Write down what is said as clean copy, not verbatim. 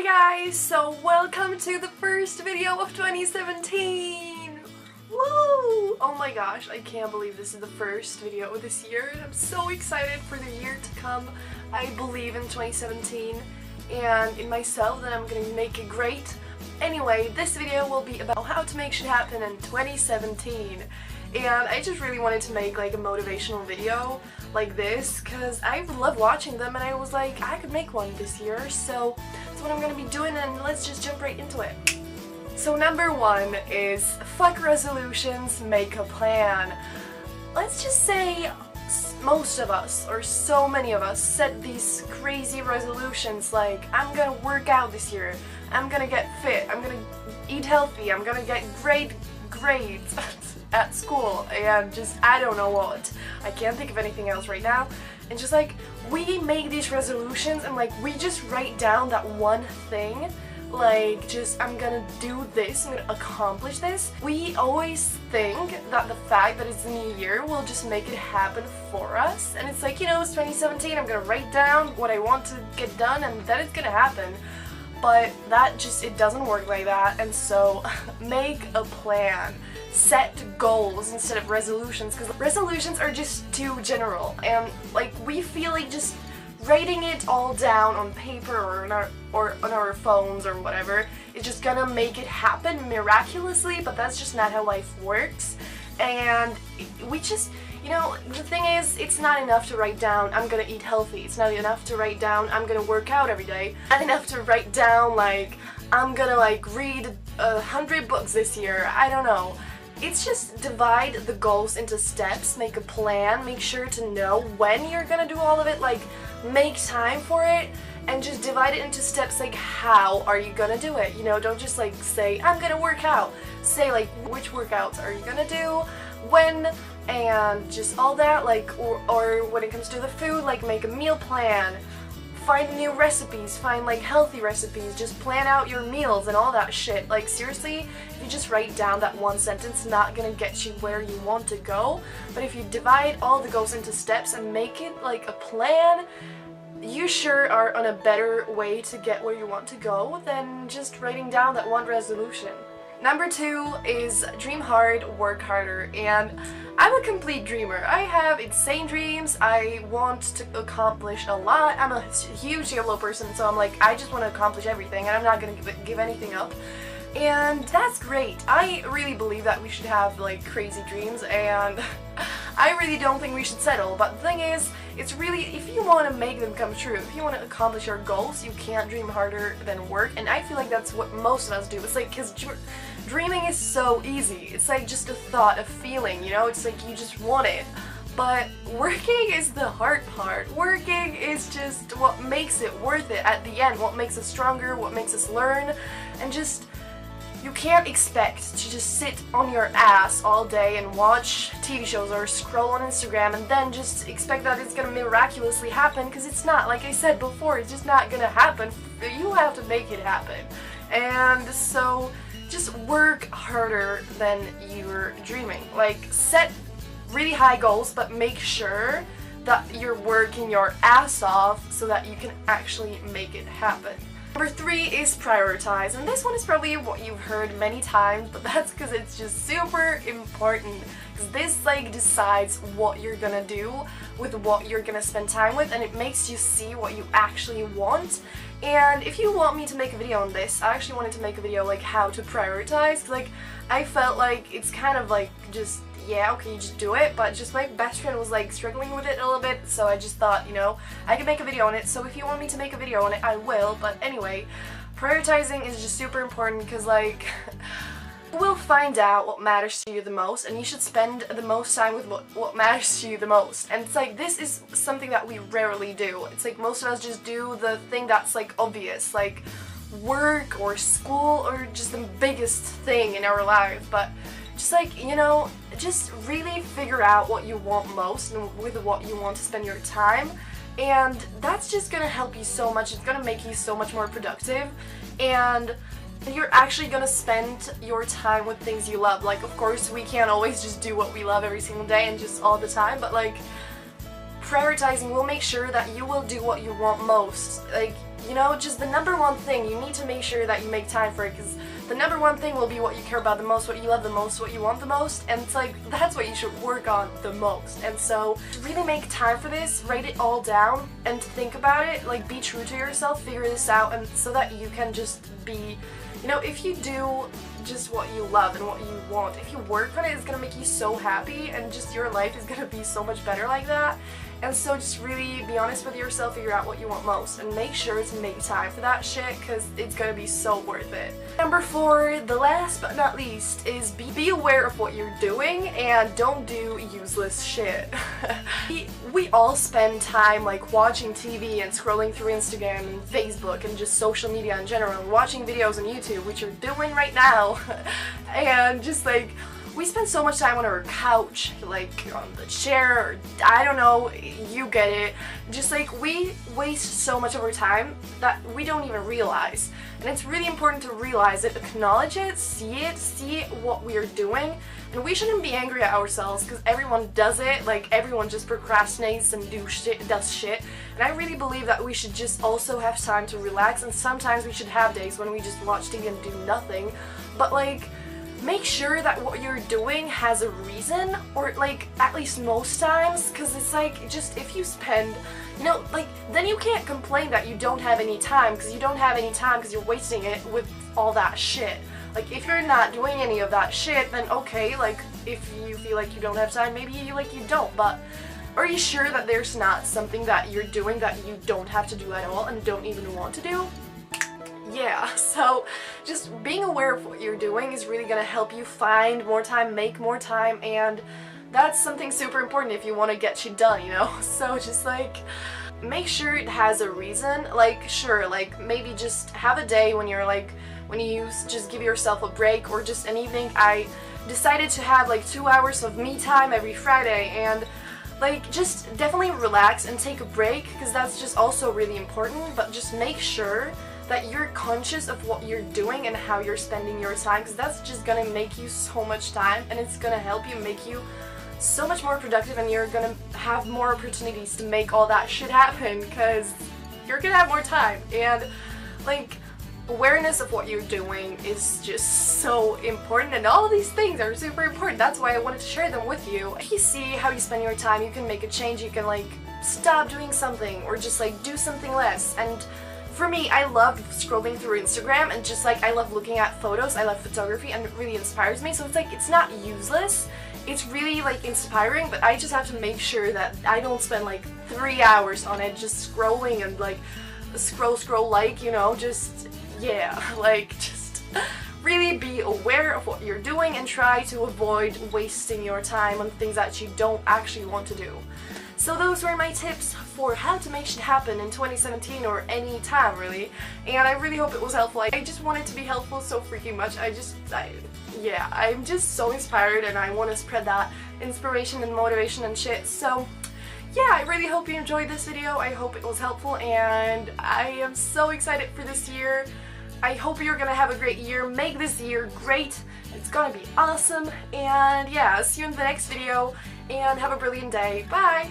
guys, so welcome to the first video of 2017! Woo! Oh my gosh, I can't believe this is the first video of this year. I'm so excited for the year to come. I believe in 2017 and in myself that I'm gonna make it great. Anyway, this video will be about how to make shit happen in 2017. And I just really wanted to make like a motivational video like this because I love watching them and I was like, I could make one this year, so that's what I'm gonna be doing, and let's just jump right into it. So number one is fuck resolutions, make a plan. Let's just say most of us, or so many of us, set these crazy resolutions like, I'm gonna work out this year, I'm gonna get fit, I'm gonna eat healthy, I'm gonna get great grades at school, and just I don't know what. I can't think of anything else right now. And just like, we make these resolutions and like we just write down that one thing, like just I'm gonna do this, I'm gonna accomplish this. We always think that the fact that it's a new year will just make it happen for us, and it's like, you know, it's 2017, I'm gonna write down what I want to get done and then it's gonna happen. But that just, it doesn't work like that, and so make a plan. Set goals instead of resolutions, because resolutions are just too general, and like we feel like just writing it all down on paper or on our phones or whatever is just gonna make it happen miraculously, but that's just not how life works. And we just, you know, the thing is, it's not enough to write down, I'm gonna eat healthy. It's not enough to write down, I'm gonna work out every day. Not enough to write down, like, I'm gonna, like, read 100 books this year. I don't know. It's just divide the goals into steps, make a plan, make sure to know when you're gonna do all of it, like, make time for it, and just divide it into steps, like, how are you gonna do it? You know, don't just, like, say, I'm gonna work out. Say, like, which workouts are you gonna do, when, and just all that, like, or when it comes to the food, like, make a meal plan, find new recipes, find, like, healthy recipes, just plan out your meals and all that shit. Like, seriously, if you just write down that one sentence, not gonna get you where you want to go, but if you divide all the goals into steps and make it, like, a plan, you sure are on a better way to get where you want to go than just writing down that one resolution. Number two is dream hard, work harder, and I'm a complete dreamer. I have insane dreams, I want to accomplish a lot. I'm a huge YOLO person, so I'm like, I just want to accomplish everything and I'm not going to give anything up. And that's great. I really believe that we should have like crazy dreams, and I really don't think we should settle. But the thing is, it's really, if you want to make them come true, if you want to accomplish your goals, you can't dream harder than work. And I feel like that's what most of us do. It's like, because dreaming is so easy. It's like just a thought, a feeling, you know? It's like you just want it. But working is the hard part. Working is just what makes it worth it at the end, what makes us stronger, what makes us learn, and just, you can't expect to just sit on your ass all day and watch TV shows or scroll on Instagram and then just expect that it's gonna miraculously happen, because it's not. Like I said before, it's just not gonna happen. You have to make it happen. And so just work harder than you're dreaming. Like, set really high goals, but make sure that you're working your ass off so that you can actually make it happen. Number three is prioritize, and this one is probably what you've heard many times, but that's because it's just super important, because this like decides what you're gonna do with what you're gonna spend time with, and it makes you see what you actually want. And if you want me to make a video on this, I actually wanted to make a video like how to prioritize, 'cause, like, I felt like it's kind of like just, yeah, okay, you just do it, but just my best friend was like struggling with it a little bit, so I just thought, you know, I could make a video on it. So if you want me to make a video on it, I will. But anyway, prioritizing is just super important, because like you will find out what matters to you the most, and you should spend the most time with what matters to you the most. And it's like, this is something that we rarely do. It's like most of us just do the thing that's like obvious, like work or school or just the biggest thing in our life. But just like, you know, just really figure out what you want most and with what you want to spend your time, and that's just gonna help you so much. It's gonna make you so much more productive, and you're actually gonna spend your time with things you love. Like, of course, we can't always just do what we love every single day and just all the time, but like, prioritizing will make sure that you will do what you want most. Like, you know, just the number one thing, you need to make sure that you make time for it, because the number one thing will be what you care about the most, what you love the most, what you want the most, and it's like, that's what you should work on the most. And so, to really make time for this, write it all down, and think about it, like, be true to yourself, figure this out, and so that you can just be, you know, if you do just what you love and what you want, if you work on it, it's gonna make you so happy, and just your life is gonna be so much better like that. And so just really be honest with yourself, figure out what you want most, and make sure to make time for that shit, because it's gonna be so worth it. Number 4, the last but not least, is be aware of what you're doing and don't do useless shit. We all spend time like watching TV and scrolling through Instagram and Facebook and just social media in general, and watching videos on YouTube, which you're doing right now, and just like, we spend so much time on our couch, like on the chair, or I don't know, you get it. Just like, we waste so much of our time that we don't even realize. And it's really important to realize it, acknowledge it, see what we are doing. And we shouldn't be angry at ourselves, because everyone does it, like everyone just procrastinates and does shit. And I really believe that we should just also have time to relax, and sometimes we should have days when we just watch TV and do nothing. But like, make sure that what you're doing has a reason, or like at least most times, because it's like, just if you spend, you know, like, then you can't complain that you don't have any time, because you don't have any time because you're wasting it with all that shit. Like, if you're not doing any of that shit, then okay, like, if you feel like you don't have time, maybe you don't, but are you sure that there's not something that you're doing that you don't have to do at all and don't even want to do? Yeah, so just being aware of what you're doing is really gonna help you find more time, make more time, and that's something super important if you want to get shit done, you know? So just like, make sure it has a reason. Like, sure, like maybe just have a day when you're like, when you just give yourself a break, or just an evening. I decided to have like 2 hours of me time every Friday, and like, just definitely relax and take a break, because that's just also really important. But just make sure that you're conscious of what you're doing and how you're spending your time, because that's just gonna make you so much time, and it's gonna help you make you so much more productive, and you're gonna have more opportunities to make all that shit happen, because you're gonna have more time. And like, awareness of what you're doing is just so important, and all of these things are super important. That's why I wanted to share them with you. If you see how you spend your time, you can make a change. You can like stop doing something, or just like do something less. And for me, I love scrolling through Instagram, and just like, I love looking at photos, I love photography, and it really inspires me. So it's like, it's not useless, it's really like inspiring, but I just have to make sure that I don't spend like 3 hours on it just scrolling and like scroll like, you know, just, yeah, like, just really be aware of what you're doing and try to avoid wasting your time on things that you don't actually want to do. So those were my tips for how to make shit happen in 2017, or any time really, and I really hope it was helpful. I just want it to be helpful so freaking much. Yeah, I'm just so inspired, and I want to spread that inspiration and motivation and shit. So yeah, I really hope you enjoyed this video. I hope it was helpful, and I am so excited for this year. I hope you're gonna have a great year. Make this year great. It's gonna be awesome. And yeah, see you in the next video, and have a brilliant day. Bye!